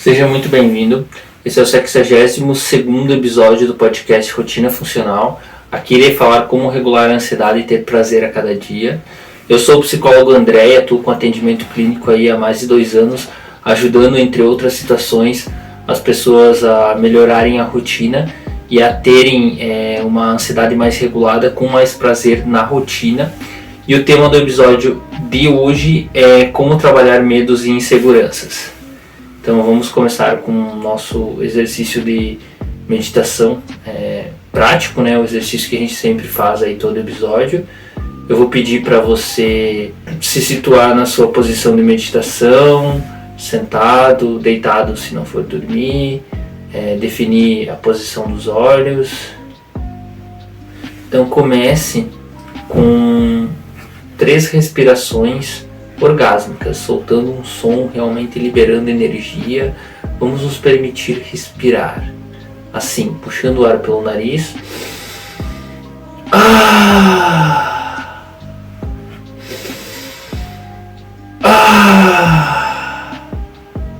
Seja muito bem-vindo. Esse é o 62º episódio do podcast Rotina Funcional. Aqui irei falar como regular a ansiedade e ter prazer a cada dia. Eu sou o psicólogo André e atuo com atendimento clínico aí há mais de 2 anos, ajudando, entre outras situações, as pessoas a melhorarem a rotina e a terem uma ansiedade mais regulada, com mais prazer na rotina. E o tema do episódio de hoje é como trabalhar medos e inseguranças. Então vamos começar com o nosso exercício de meditação prático, né? O exercício que a gente sempre faz aí todo episódio. Eu vou pedir para você se situar na sua posição de meditação, sentado, deitado se não for dormir, definir a posição dos olhos. Então comece com 3 respirações orgásmicas, soltando um som, realmente liberando energia. Vamos nos permitir respirar assim, puxando o ar pelo nariz.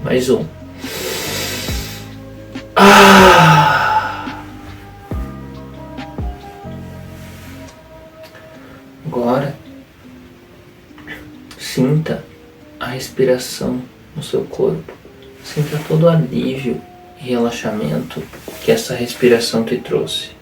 Mais um. Agora sinta a respiração no seu corpo. Sinta todo o alívio e relaxamento que essa respiração te trouxe.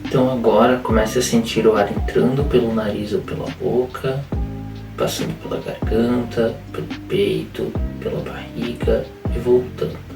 Então agora comece a sentir o ar entrando pelo nariz ou pela boca, passando pela garganta, pelo peito, pela barriga e voltando.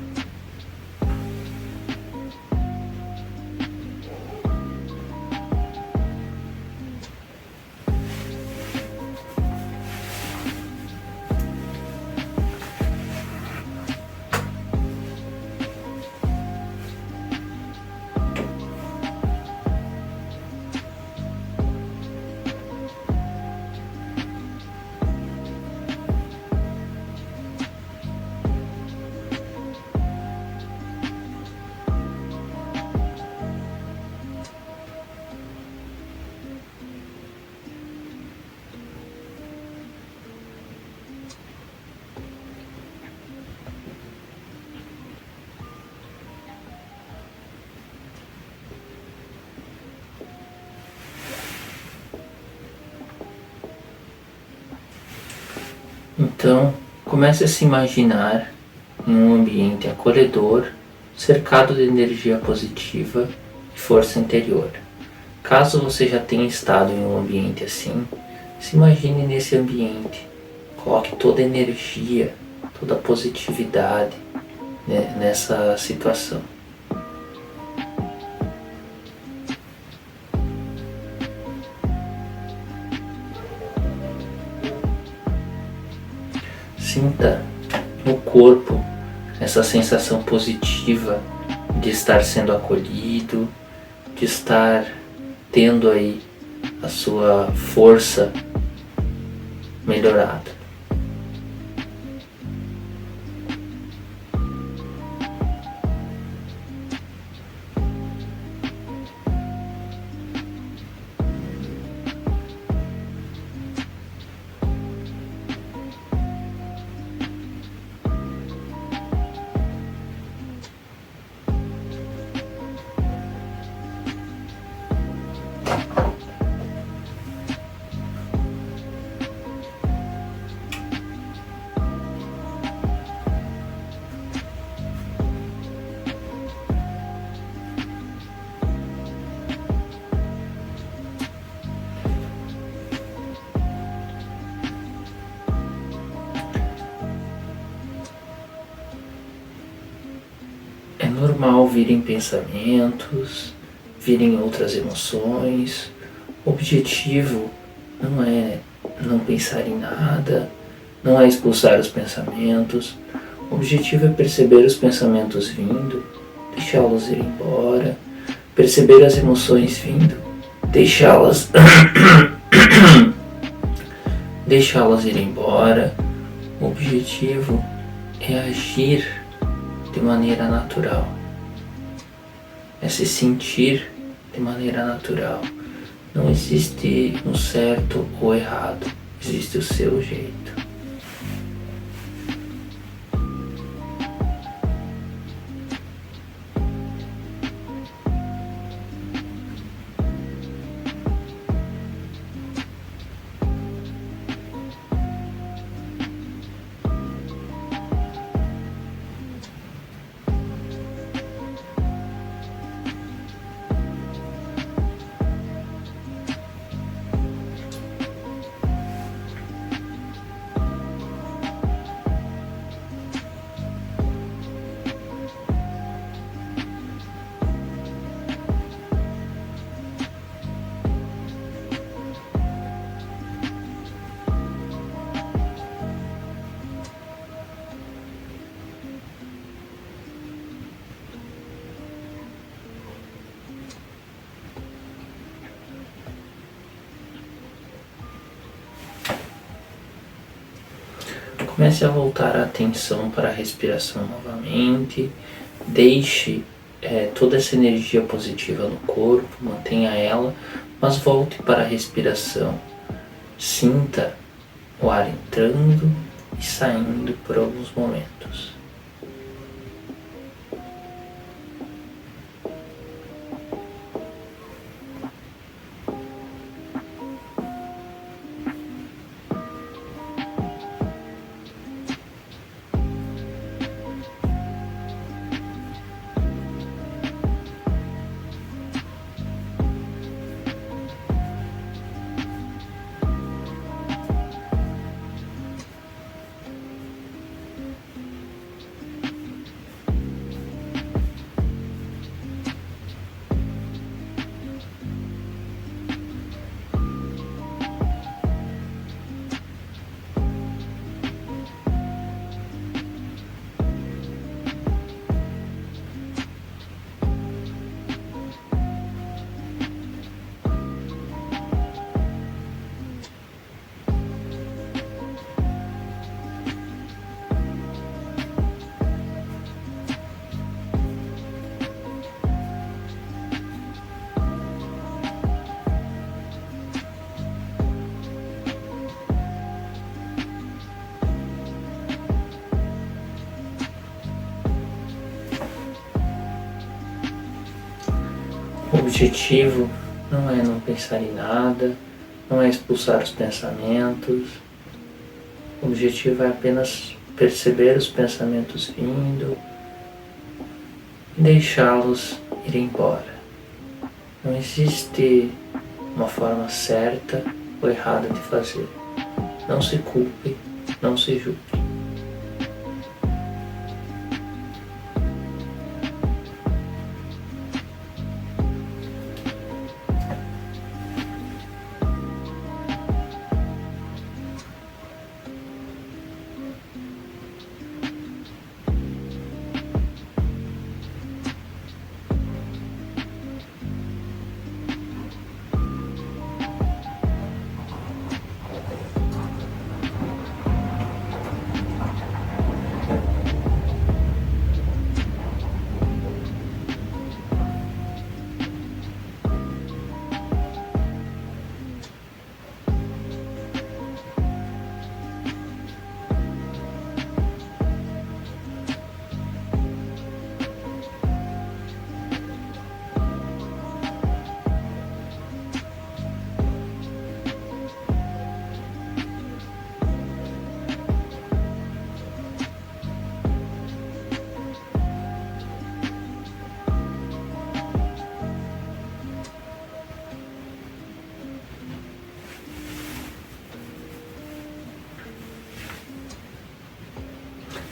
Então, comece a se imaginar em um ambiente acolhedor, cercado de energia positiva e força interior. Caso você já tenha estado em um ambiente assim, se imagine nesse ambiente. Coloque toda a energia, toda a positividade, né, nessa situação. Sinta no corpo essa sensação positiva de estar sendo acolhido, de estar tendo aí a sua força melhorada. É normal virem pensamentos, virem outras emoções. O objetivo não é não pensar em nada, não é expulsar os pensamentos. O objetivo é perceber os pensamentos vindo, deixá-los ir embora, perceber as emoções vindo, deixá-las deixá-las ir embora. O objetivo é agir de maneira natural, é se sentir de maneira natural. Não existe um certo ou errado, existe o seu jeito. Comece a voltar a atenção para a respiração novamente. Deixe toda essa energia positiva no corpo, mantenha ela, mas volte para a respiração. Sinta o ar entrando e saindo por alguns momentos. O objetivo não é não pensar em nada, não é expulsar os pensamentos. O objetivo é apenas perceber os pensamentos vindo e deixá-los ir embora. Não existe uma forma certa ou errada de fazer. Não se culpe, não se julgue.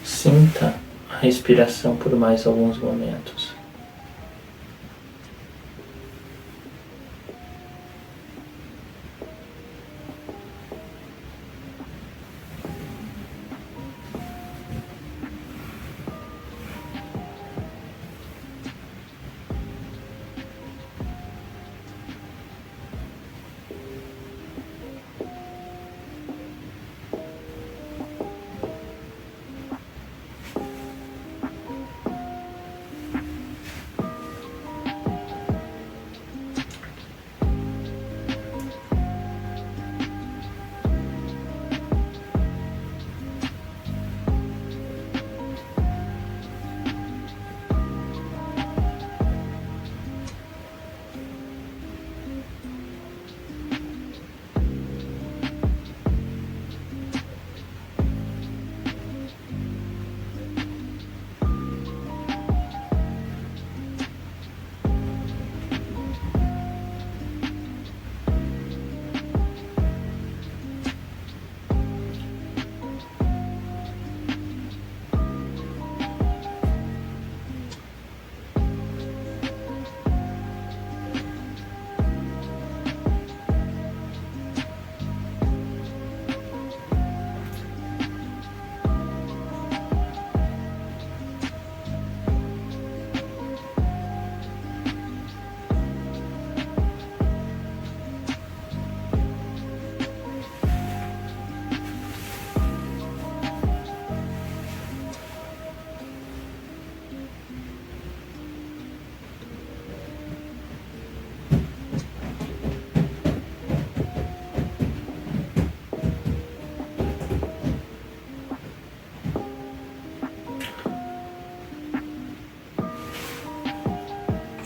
Sinta a respiração por mais alguns momentos.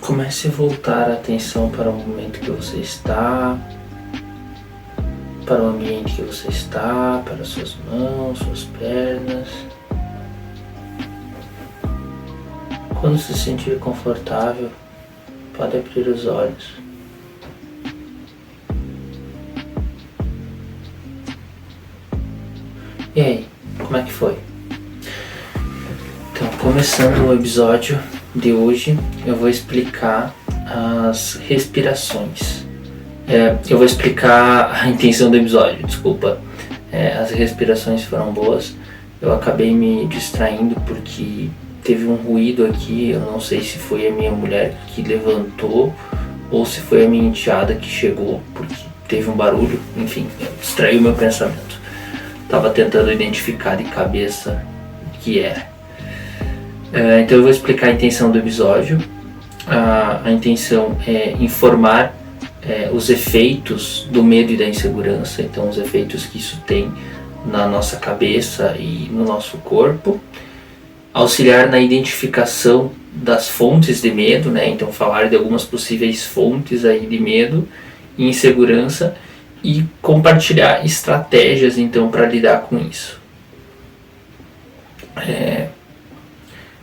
Comece a voltar a atenção para o momento que você está, para o ambiente que você está, para suas mãos, suas pernas. Quando se sentir confortável, pode abrir os olhos. E aí, como é que foi? Então, começando o episódio de hoje, eu vou explicar as respirações. Eu vou explicar a intenção do episódio, desculpa. As respirações foram boas. Eu acabei me distraindo porque teve um ruído aqui. Eu não sei se foi a minha mulher que levantou ou se foi a minha enteada que chegou, porque teve um barulho. Enfim, distraiu meu pensamento. Estava tentando identificar de cabeça o que era. Então eu vou explicar a intenção do episódio. A intenção é informar os efeitos do medo e da insegurança, então os efeitos que isso tem na nossa cabeça e no nosso corpo. Auxiliar na identificação das fontes de medo, né? Então falar de algumas possíveis fontes aí de medo e insegurança e compartilhar estratégias então para lidar com isso.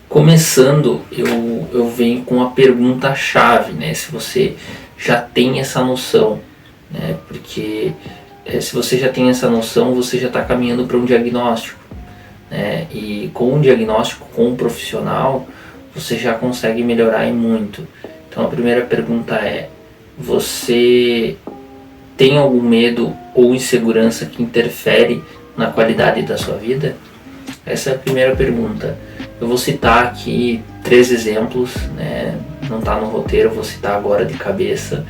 Começando, eu venho com a pergunta-chave, né? Se você já tem essa noção, né? Porque se você já tem essa noção, você já está caminhando para um diagnóstico, né? E com um diagnóstico, com um profissional, você já consegue melhorar e muito. Então a primeira pergunta é: você tem algum medo ou insegurança que interfere na qualidade da sua vida? Essa é a primeira pergunta. Eu vou citar aqui 3 exemplos, né? Não está no roteiro, eu vou citar agora de cabeça.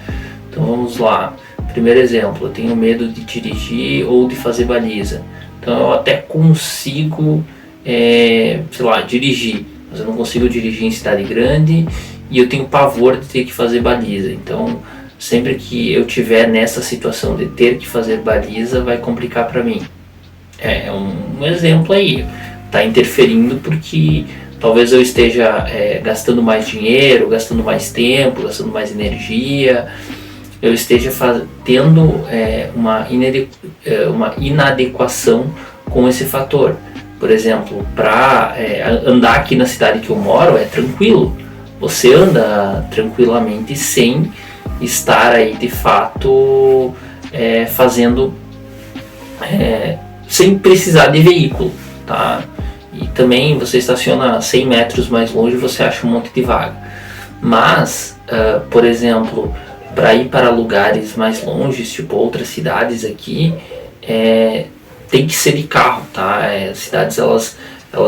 Então vamos lá. Primeiro exemplo: eu tenho medo de dirigir ou de fazer baliza. Então eu até consigo, dirigir, mas eu não consigo dirigir em cidade grande e eu tenho pavor de ter que fazer baliza. Então sempre que eu tiver nessa situação de ter que fazer baliza, vai complicar para mim. É um exemplo aí. Está interferindo porque talvez eu esteja gastando mais dinheiro, gastando mais tempo, gastando mais energia, eu esteja tendo uma inadequação com esse fator. Por exemplo, para andar aqui na cidade que eu moro é tranquilo, você anda tranquilamente sem estar aí de fato fazendo, sem precisar de veículo, tá? E também você estaciona 100 metros mais longe, você acha um monte de vaga. Mas, por exemplo, para ir para lugares mais longes, tipo outras cidades aqui, tem que ser de carro, tá? As cidades elas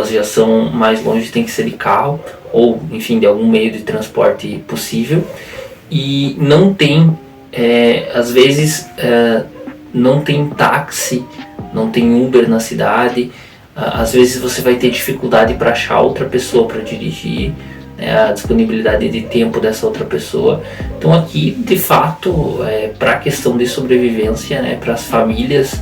já são mais longe, tem que ser de carro, ou enfim, de algum meio de transporte possível. E não tem, às vezes, não tem táxi, não tem Uber na cidade. Às vezes você vai ter dificuldade para achar outra pessoa para dirigir, né, a disponibilidade de tempo dessa outra pessoa. Então aqui, de fato, para a questão de sobrevivência, né, para as famílias,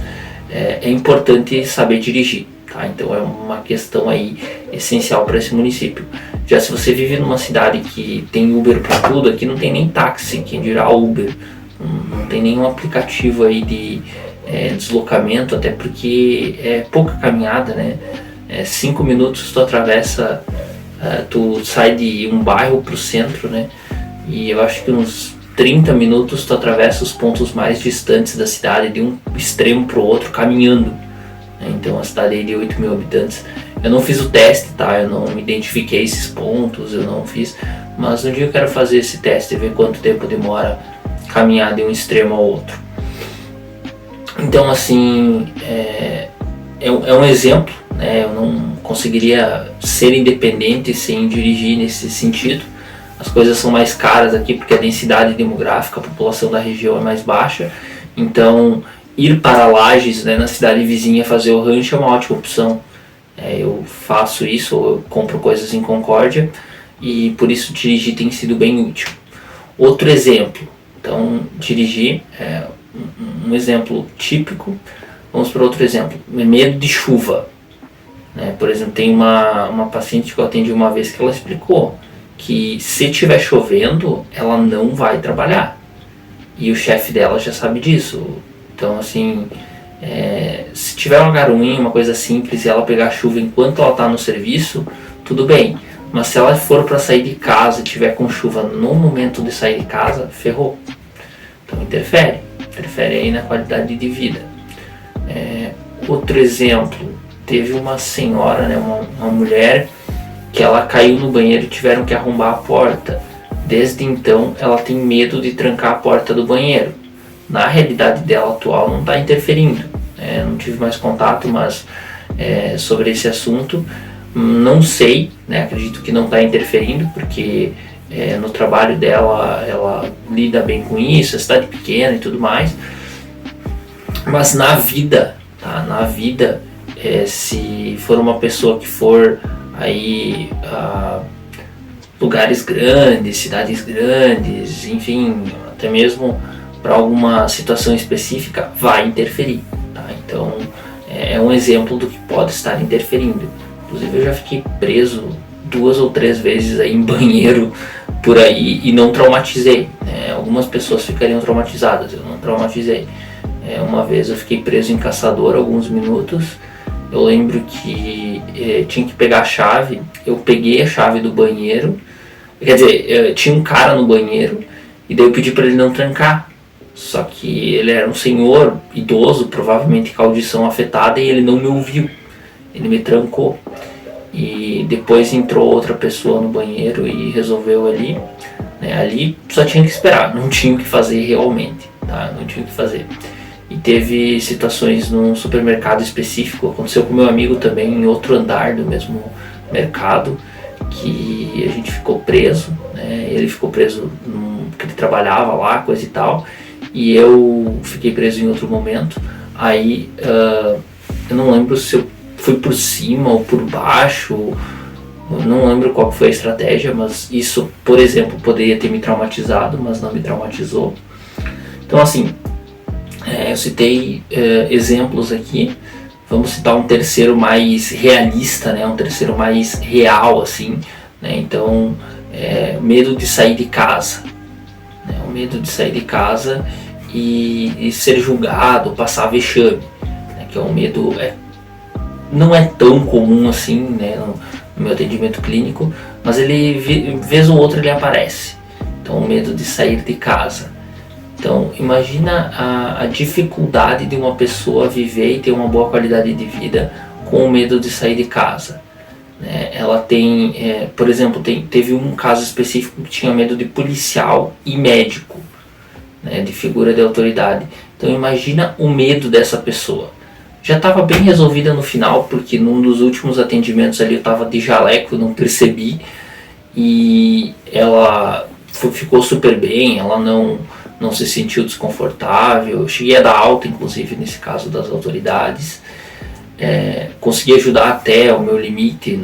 é importante saber dirigir, tá? Então é uma questão aí essencial para esse município. Já se você vive numa cidade que tem Uber para tudo, aqui não tem nem táxi, quem dirá Uber, não tem nenhum aplicativo aí de deslocamento, até porque é pouca caminhada, né? 5 minutos tu atravessa, tu sai de um bairro pro centro, né? E eu acho que uns 30 minutos tu atravessa os pontos mais distantes da cidade, de um extremo pro outro, caminhando, né? Então a cidade aí de 8 mil habitantes. Eu não fiz o teste, tá? Eu não identifiquei esses pontos, eu não fiz, mas um dia eu quero fazer esse teste e ver quanto tempo demora caminhar de um extremo ao outro. Então, assim, é um exemplo, né? Eu não conseguiria ser independente sem dirigir nesse sentido. As coisas são mais caras aqui porque a densidade demográfica, a população da região é mais baixa. Então, ir para Lages, né, na cidade vizinha, fazer o rancho é uma ótima opção. Eu faço isso, eu compro coisas em Concórdia e por isso dirigir tem sido bem útil. Outro exemplo, então, dirigir um exemplo típico. Vamos para outro exemplo, medo de chuva, né? Por exemplo, tem uma paciente que eu atendi uma vez que ela explicou que se tiver chovendo, ela não vai trabalhar. E o chefe dela já sabe disso. Então, assim, se tiver uma garoinha, uma coisa simples, e ela pegar chuva enquanto ela está no serviço, tudo bem. Mas se ela for para sair de casa e tiver com chuva no momento de sair de casa, ferrou. Então interfere aí na qualidade de vida. Outro exemplo, teve uma senhora, né, uma mulher, que ela caiu no banheiro e tiveram que arrombar a porta. Desde então ela tem medo de trancar a porta do banheiro. Na realidade dela atual não está interferindo. Não tive mais contato, mas sobre esse assunto não sei, né, acredito que não está interferindo, porque no trabalho dela ela lida bem com isso, é cidade pequena e tudo mais. Mas na vida, tá? Na vida, se for uma pessoa que for aí lugares grandes, cidades grandes, enfim, até mesmo para alguma situação específica, vai interferir, tá? Então é um exemplo do que pode estar interferindo. Inclusive eu já fiquei preso 2 ou 3 vezes aí em banheiro por aí e não traumatizei, né? Algumas pessoas ficariam traumatizadas, eu não traumatizei. Uma vez eu fiquei preso em Caçador alguns minutos. Eu lembro que tinha que pegar a chave. Eu peguei a chave do banheiro. Quer dizer, tinha um cara no banheiro e daí eu pedi para ele não trancar. Só que ele era um senhor idoso, provavelmente com a audição afetada, e ele não me ouviu. Ele me trancou. E depois entrou outra pessoa no banheiro e resolveu ali. Ali só tinha que esperar, não tinha o que fazer realmente, tá? Não tinha o que fazer. E teve situações num supermercado específico, aconteceu com meu amigo também em outro andar do mesmo mercado, que a gente ficou preso, né? Ele ficou preso porque ele trabalhava lá, coisa e tal, e eu fiquei preso em outro momento. Aí eu não lembro se eu fui por cima ou por baixo, eu não lembro qual foi a estratégia, mas isso, por exemplo, poderia ter me traumatizado, mas não me traumatizou. Então, assim, eu citei exemplos aqui. Vamos citar um terceiro mais realista, né? Um terceiro mais real, assim, né? Então, medo de sair de casa, né? O medo de sair de casa e ser julgado, passar vexame, né? Que é um medo, não é tão comum assim, né? No meu atendimento clínico, mas ele, vez ou outra, ele aparece. Então, o medo de sair de casa. Então, imagina a dificuldade de uma pessoa viver e ter uma boa qualidade de vida com o medo de sair de casa, né? Ela tem, por exemplo, teve um caso específico que tinha medo de policial e médico, né, de figura de autoridade. Então, imagina o medo dessa pessoa. Já estava bem resolvida no final, porque num dos últimos atendimentos ali eu estava de jaleco, não percebi, e ela ficou super bem, ela não se sentiu desconfortável. Eu cheguei a dar alta, inclusive, nesse caso das autoridades. Consegui ajudar até o meu limite,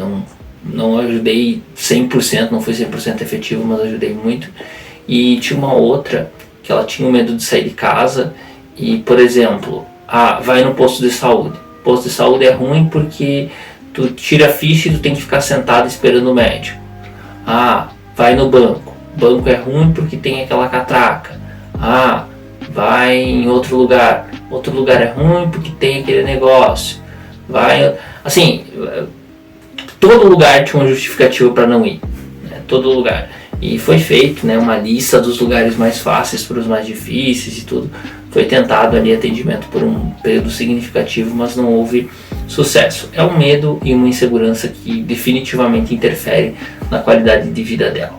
não ajudei 100%, não foi 100% efetivo, mas ajudei muito. E tinha uma outra, que ela tinha medo de sair de casa e, por exemplo, vai no posto de saúde. Posto de saúde é ruim porque tu tira a ficha e tu tem que ficar sentado esperando o médico. Vai no banco. Banco é ruim porque tem aquela catraca. Vai em outro lugar. Outro lugar é ruim porque tem aquele negócio. Assim, todo lugar tinha uma justificativa para não ir, né? Todo lugar. E foi feito, né, uma lista dos lugares mais fáceis para os mais difíceis e tudo. Foi tentado ali atendimento por um período significativo, mas não houve sucesso. É um medo e uma insegurança que definitivamente interfere na qualidade de vida dela.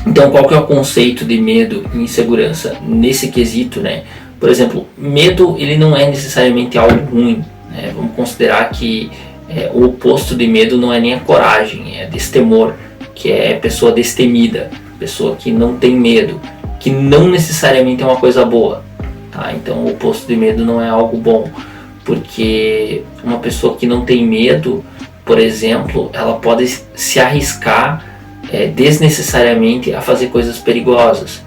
Então, qual que é o conceito de medo e insegurança nesse quesito, né? Por exemplo, medo, ele não é necessariamente algo ruim, né? Vamos considerar que o oposto de medo não é nem a coragem, é destemor, que é pessoa destemida, pessoa que não tem medo, que não necessariamente é uma coisa boa, tá? Então, o oposto de medo não é algo bom, porque uma pessoa que não tem medo, por exemplo, ela pode se arriscar desnecessariamente a fazer coisas perigosas.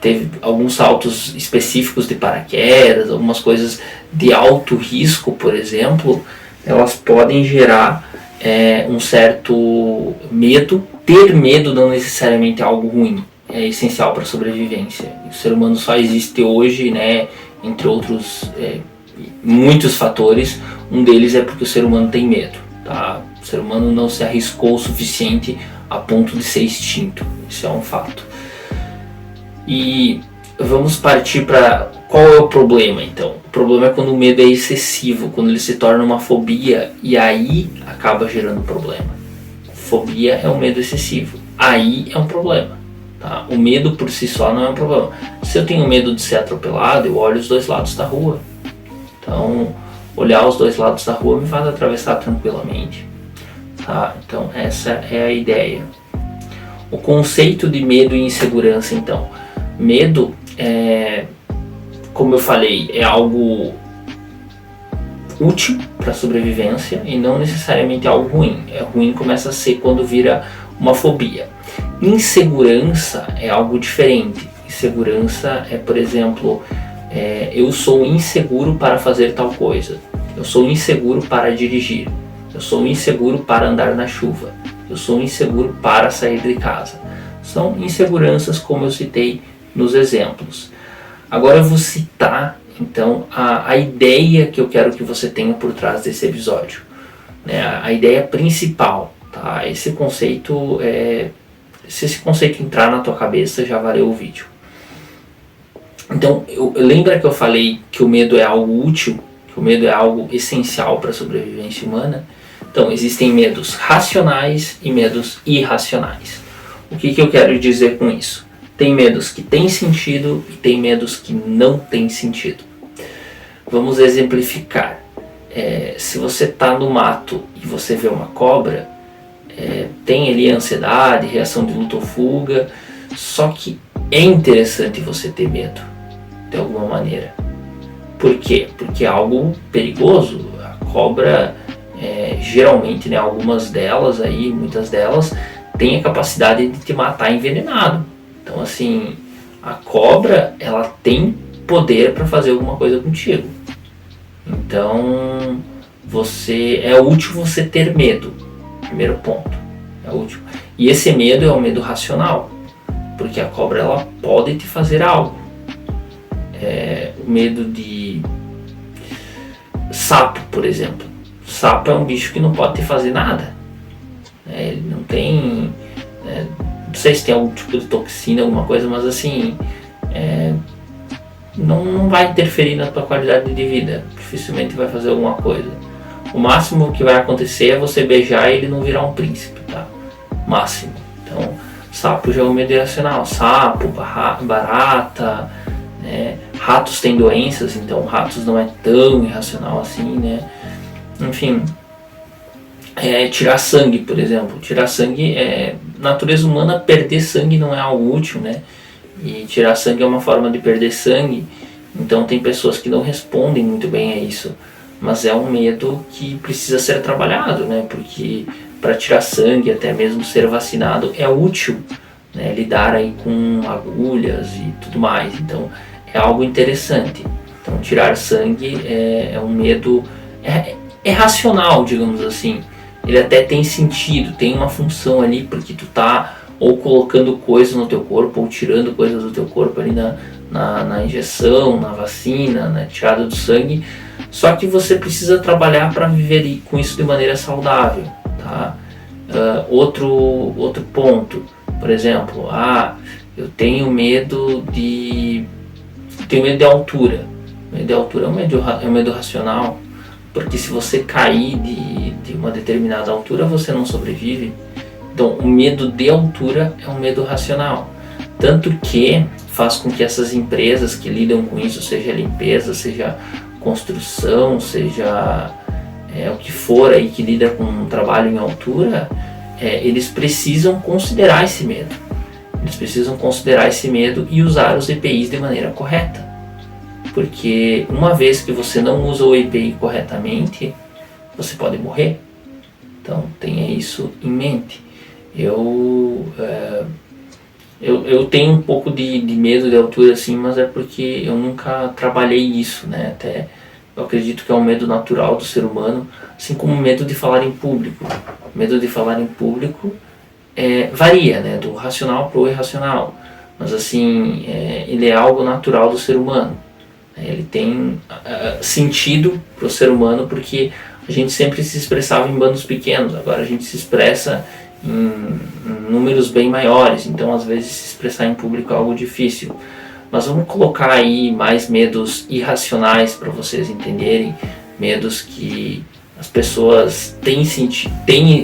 Teve alguns saltos específicos de paraquedas, algumas coisas de alto risco, por exemplo, elas podem gerar um certo medo. Ter medo não necessariamente é algo ruim, é essencial para a sobrevivência. O ser humano só existe hoje, né, entre outros muitos fatores. Um deles é porque o ser humano tem medo. Tá? O ser humano não se arriscou o suficiente a ponto de ser extinto. Isso é um fato. E vamos partir para qual é o problema, então. O problema é quando o medo é excessivo, quando ele se torna uma fobia, e aí acaba gerando problema. Fobia é um medo excessivo. Aí é um problema. Tá? O medo por si só não é um problema. Se eu tenho medo de ser atropelado, eu olho os dois lados da rua. Então, olhar os dois lados da rua me faz atravessar tranquilamente. Tá? Então, essa é a ideia. O conceito de medo e insegurança, então. Medo, como eu falei, é algo útil para a sobrevivência e não necessariamente algo ruim. Ruim começa a ser quando vira uma fobia. Insegurança é algo diferente. Insegurança é, por exemplo, eu sou inseguro para fazer tal coisa. Eu sou inseguro para dirigir. Eu sou inseguro para andar na chuva. Eu sou inseguro para sair de casa. São inseguranças como eu citei nos exemplos. Agora eu vou citar então a ideia que eu quero que você tenha por trás desse episódio, né? A ideia principal, tá? Esse conceito, se esse conceito entrar na tua cabeça, já valeu o vídeo. Então, lembra que eu falei que o medo é algo útil, que o medo é algo essencial para a sobrevivência humana? Então, existem medos racionais e medos irracionais. O que eu quero dizer com isso? Tem medos que têm sentido e tem medos que não têm sentido. Vamos exemplificar. Se você está no mato e você vê uma cobra, tem ali ansiedade, reação de luta ou fuga, só que é interessante você ter medo, de alguma maneira. Por quê? Porque é algo perigoso. A cobra, geralmente, né, algumas delas, muitas delas, têm a capacidade de te matar envenenado. Então, assim, a cobra, ela tem poder para fazer alguma coisa contigo. Então, é útil você ter medo. Primeiro ponto. É útil. E esse medo é um medo racional, porque a cobra, ela pode te fazer algo. O medo de sapo, por exemplo. Sapo é um bicho que não pode te fazer nada. Ele não tem... não sei se tem algum tipo de toxina, alguma coisa, mas assim, não vai interferir na tua qualidade de vida. Dificilmente vai fazer alguma coisa. O máximo que vai acontecer é você beijar e ele não virar um príncipe, tá? Máximo. Então, sapo já é um medo irracional. Sapo, barata, né? Ratos têm doenças, então ratos não é tão irracional assim, né? Enfim, tirar sangue, por exemplo. Tirar sangue, natureza humana, perder sangue não é algo útil, né? E tirar sangue é uma forma de perder sangue. Então tem pessoas que não respondem muito bem a isso. Mas é um medo que precisa ser trabalhado, né? Porque para tirar sangue, até mesmo ser vacinado, é útil, né? Lidar aí com agulhas e tudo mais. Então é algo interessante. Então tirar sangue é um medo... É racional, digamos assim. Ele até tem sentido, tem uma função ali, porque tu tá ou colocando coisas no teu corpo, ou tirando coisas do teu corpo ali na injeção, na vacina, na tirada do sangue. Só que você precisa trabalhar para viver com isso de maneira saudável, tá? Outro ponto, por exemplo, eu tenho medo de altura. O medo de altura é um medo racional, porque se você cair de uma determinada altura, você não sobrevive. Então, o medo de altura é um medo racional. Tanto que faz com que essas empresas que lidam com isso, seja limpeza, seja construção, seja o que for aí que lida com um trabalho em altura, eles precisam considerar esse medo. Eles precisam considerar esse medo e usar os EPIs de maneira correta. Porque uma vez que você não usa o EPI corretamente, você pode morrer. Então tenha isso em mente. Eu tenho um pouco de medo de altura, assim, mas é porque eu nunca trabalhei isso, né? Até eu acredito que é um medo natural do ser humano, assim como o medo de falar em público. O medo de falar em público varia, né, do racional para o irracional, mas assim, ele é algo natural do ser humano. Ele tem sentido para o ser humano porque a gente sempre se expressava em bandos pequenos, agora a gente se expressa em números bem maiores, então às vezes se expressar em público é algo difícil. Mas vamos colocar aí mais medos irracionais para vocês entenderem, medos que as pessoas têm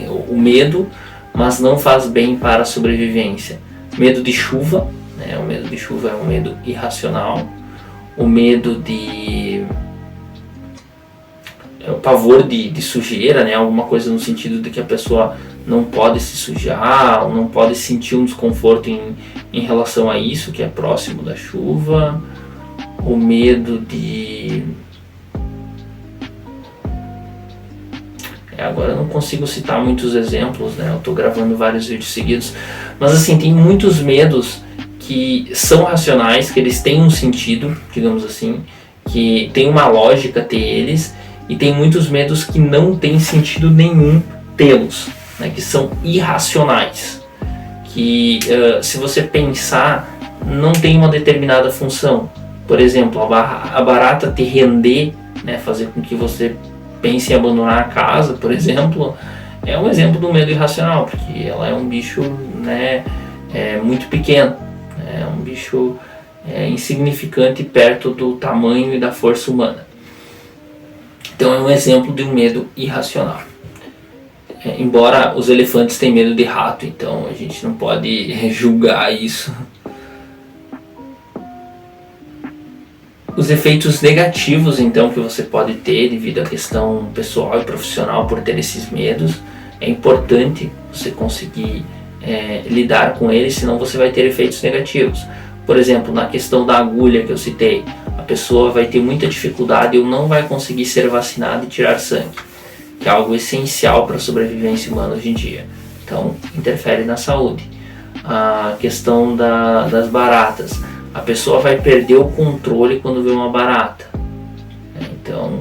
o medo, mas não faz bem para a sobrevivência. Medo de chuva, né? O medo de chuva é um medo irracional. O medo o pavor de sujeira, né? Alguma coisa no sentido de que a pessoa não pode se sujar, ou não pode sentir um desconforto em relação a isso, que é próximo da chuva. O medo de... agora eu não consigo citar muitos exemplos, né? Eu estou gravando vários vídeos seguidos, mas assim, tem muitos medos que são racionais, que eles têm um sentido, digamos assim, que tem uma lógica ter eles, e tem muitos medos que não tem sentido nenhum tê-los, né? Que são irracionais, que se você pensar, não tem uma determinada função. Por exemplo, a barata te render, né? Fazer com que você pense em abandonar a casa, por exemplo, é um exemplo do medo irracional, porque ela é um bicho, né, muito pequeno, é um bicho insignificante perto do tamanho e da força humana. Então é um exemplo de um medo irracional. Embora os elefantes tenham medo de rato, então a gente não pode julgar isso. Os efeitos negativos, então, que você pode ter devido à questão pessoal e profissional por ter esses medos, é importante você conseguir lidar com eles, senão você vai ter efeitos negativos. Por exemplo, na questão da agulha que eu citei, a pessoa vai ter muita dificuldade ou não vai conseguir ser vacinada e tirar sangue, que é algo essencial para a sobrevivência humana hoje em dia. Então, interfere na saúde. A questão das baratas. A pessoa vai perder o controle quando vê uma barata. Então,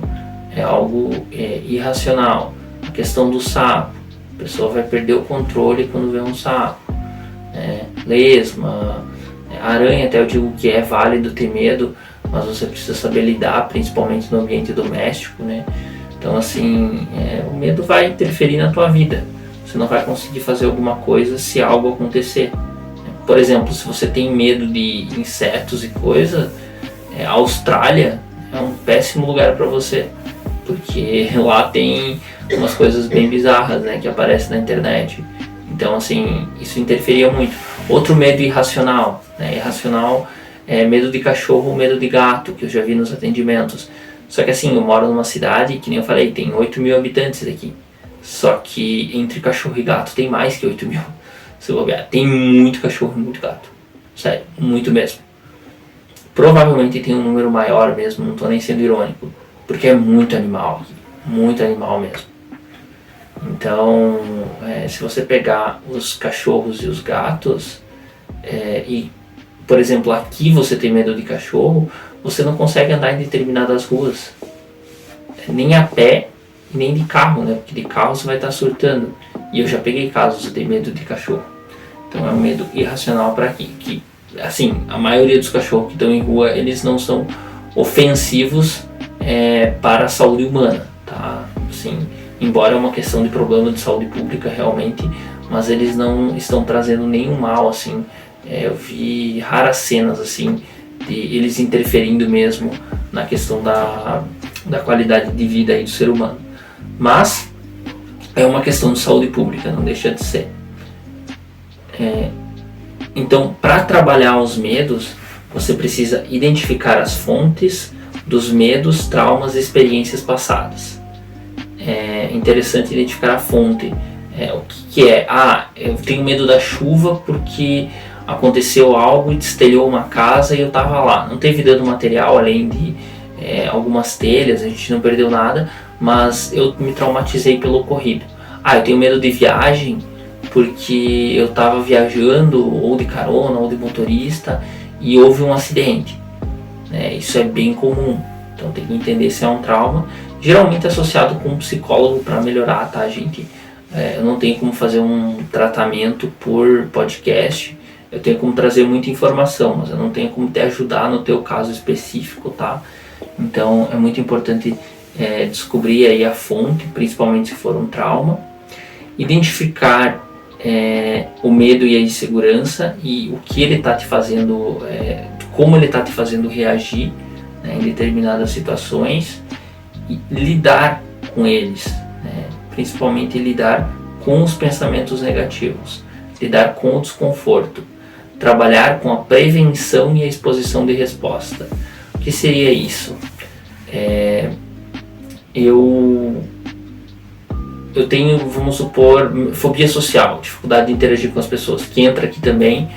é algo irracional. A questão do sapo. A pessoa vai perder o controle quando vê um sapo. Lesma, aranha, até eu digo que é válido ter medo, mas você precisa saber lidar, principalmente no ambiente doméstico, né? Então, assim, o medo vai interferir na tua vida. Você não vai conseguir fazer alguma coisa se algo acontecer. Por exemplo, se você tem medo de insetos e coisa, a Austrália é um péssimo lugar para você, porque lá tem umas coisas bem bizarras, né, que aparecem na internet. Então, assim, isso interferia muito. Outro medo irracional, né, irracional é medo de cachorro ou medo de gato, que eu já vi nos atendimentos. Só que assim, eu moro numa cidade, que nem eu falei, tem 8 mil habitantes aqui. Só que entre cachorro e gato tem mais que 8 mil. Se eu olhar, tem muito cachorro e muito gato. Sério, muito mesmo. Provavelmente tem um número maior mesmo, não estou nem sendo irônico. Porque é muito animal aqui. Muito animal mesmo. Então, se você pegar os cachorros e os gatos, e, por exemplo, aqui você tem medo de cachorro, você não consegue andar em determinadas ruas. Nem a pé, nem de carro, né? Porque de carro você vai estar surtando. E eu já peguei casos de medo de cachorro. Então é um medo irracional para aqui. Que, assim, a maioria dos cachorros que estão em rua, eles não são ofensivos para a saúde humana, tá? Assim, embora é uma questão de problema de saúde pública realmente, mas eles não estão trazendo nenhum mal, assim. Eu vi raras cenas, assim, de eles interferindo mesmo na questão da qualidade de vida aí do ser humano. Mas é uma questão de saúde pública, não deixa de ser. Então, para trabalhar os medos, você precisa identificar as fontes dos medos, traumas e experiências passadas. É interessante identificar a fonte. O que é? Eu tenho medo da chuva porque aconteceu algo e destelhou uma casa e eu estava lá. Não teve dano material, além de algumas telhas, a gente não perdeu nada, mas eu me traumatizei pelo ocorrido. Eu tenho medo de viagem porque eu estava viajando ou de carona ou de motorista e houve um acidente. Isso é bem comum. Então tem que entender se é um trauma, geralmente associado com um psicólogo para melhorar, tá, gente? Eu não tenho como fazer um tratamento por podcast, eu tenho como trazer muita informação, mas eu não tenho como te ajudar no teu caso específico, tá? Então é muito importante descobrir aí a fonte, principalmente se for um trauma, identificar o medo e a insegurança e o que ele está te fazendo, como ele está te fazendo reagir, né, em determinadas situações, e lidar com eles, né, principalmente lidar com os pensamentos negativos, lidar com o desconforto, trabalhar com a prevenção e a exposição de resposta. O que seria isso? Eu tenho, vamos supor, fobia social, dificuldade de interagir com as pessoas, que entra aqui também.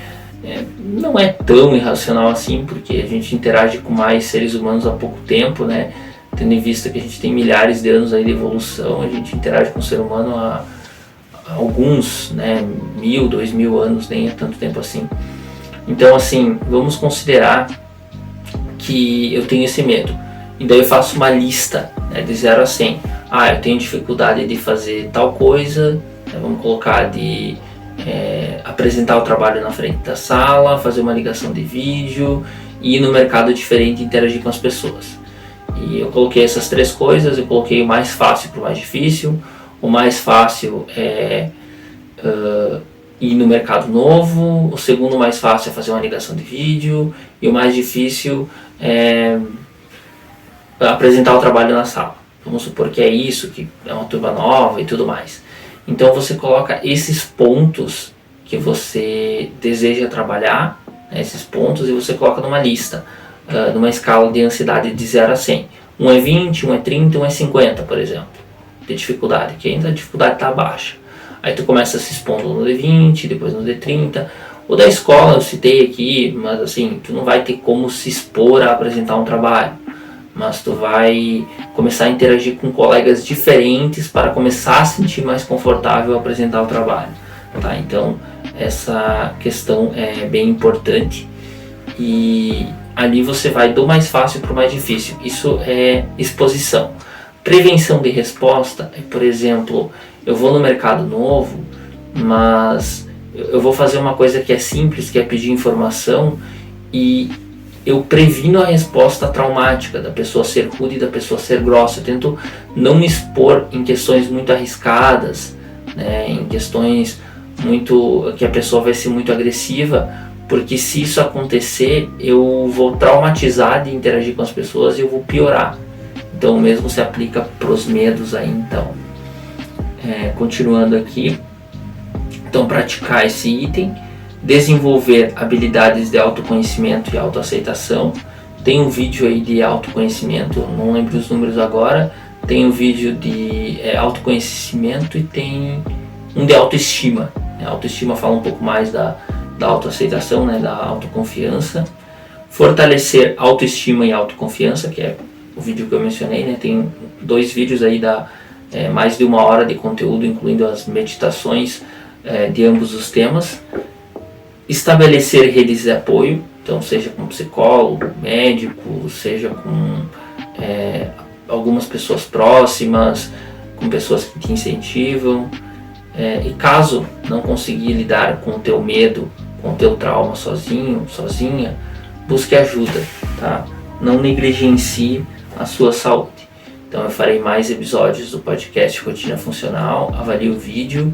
Não é tão irracional assim, porque a gente interage com mais seres humanos há pouco tempo, né? Tendo em vista que a gente tem milhares de anos aí de evolução, a gente interage com o ser humano há alguns, né, 1000, 2000 anos, nem é tanto tempo assim. Então, assim, vamos considerar que eu tenho esse medo. E daí eu faço uma lista, né, de 0 a 100. Eu tenho dificuldade de fazer tal coisa, né, vamos colocar de apresentar o trabalho na frente da sala, fazer uma ligação de vídeo, ir no mercado diferente e interagir com as pessoas. E eu coloquei essas 3 coisas, eu coloquei o mais fácil para o mais difícil. O mais fácil é ir no mercado novo, o segundo mais fácil é fazer uma ligação de vídeo, e o mais difícil é apresentar o trabalho na sala. Vamos supor que é isso, que é uma turma nova e tudo mais. Então você coloca esses pontos que você deseja trabalhar, né, esses pontos, e você coloca numa lista, numa escala de ansiedade de 0 a 100. Um é 20, um é 30, um é 50, por exemplo, de dificuldade, que ainda a dificuldade está baixa. Aí tu começa se expondo no D20, depois no D30. O da escola eu citei aqui, mas assim, tu não vai ter como se expor a apresentar um trabalho, mas tu vai começar a interagir com colegas diferentes para começar a sentir mais confortável a apresentar o trabalho, tá? Então essa questão é bem importante, e ali você vai do mais fácil para o mais difícil. Isso é exposição. Prevenção de resposta é, por exemplo, eu vou no mercado novo, mas eu vou fazer uma coisa que é simples, que é pedir informação, e eu previno a resposta traumática da pessoa ser rude e da pessoa ser grossa. Eu tento não me expor em questões muito arriscadas, né, em questões muito que a pessoa vai ser muito agressiva, porque se isso acontecer, eu vou traumatizar de interagir com as pessoas e eu vou piorar. Então o mesmo se aplica para os medos aí, então. Continuando aqui, então praticar esse item, desenvolver habilidades de autoconhecimento e autoaceitação. Tem um vídeo aí de autoconhecimento, não lembro os números agora, tem um vídeo de autoconhecimento e tem um de autoestima. A autoestima fala um pouco mais da autoaceitação, né, da autoconfiança. Fortalecer autoestima e autoconfiança, que é o vídeo que eu mencionei, né? Tem 2 vídeos aí, mais de 1 hora de conteúdo, incluindo as meditações de ambos os temas. Estabelecer redes de apoio, então seja com psicólogo, médico, seja com algumas pessoas próximas, com pessoas que te incentivam. E caso não conseguir lidar com o teu medo, com o teu trauma sozinho, sozinha, busque ajuda, tá? Não negligencie a sua saúde. Então eu farei mais episódios do podcast Rotina Funcional. Avalie o vídeo,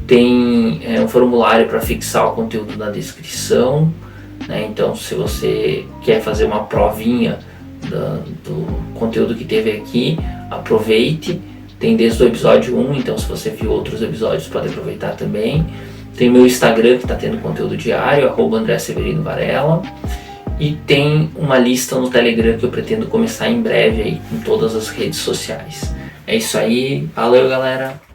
tem um formulário para fixar o conteúdo na descrição, né? Então se você quer fazer uma provinha do conteúdo que teve aqui, aproveite. Tem desde o episódio 1, então se você viu outros episódios pode aproveitar também. Tem o meu Instagram, que está tendo conteúdo diário, @AndréSeverinoVarela. E tem uma lista no Telegram que eu pretendo começar em breve aí, em todas as redes sociais. É isso aí, valeu galera!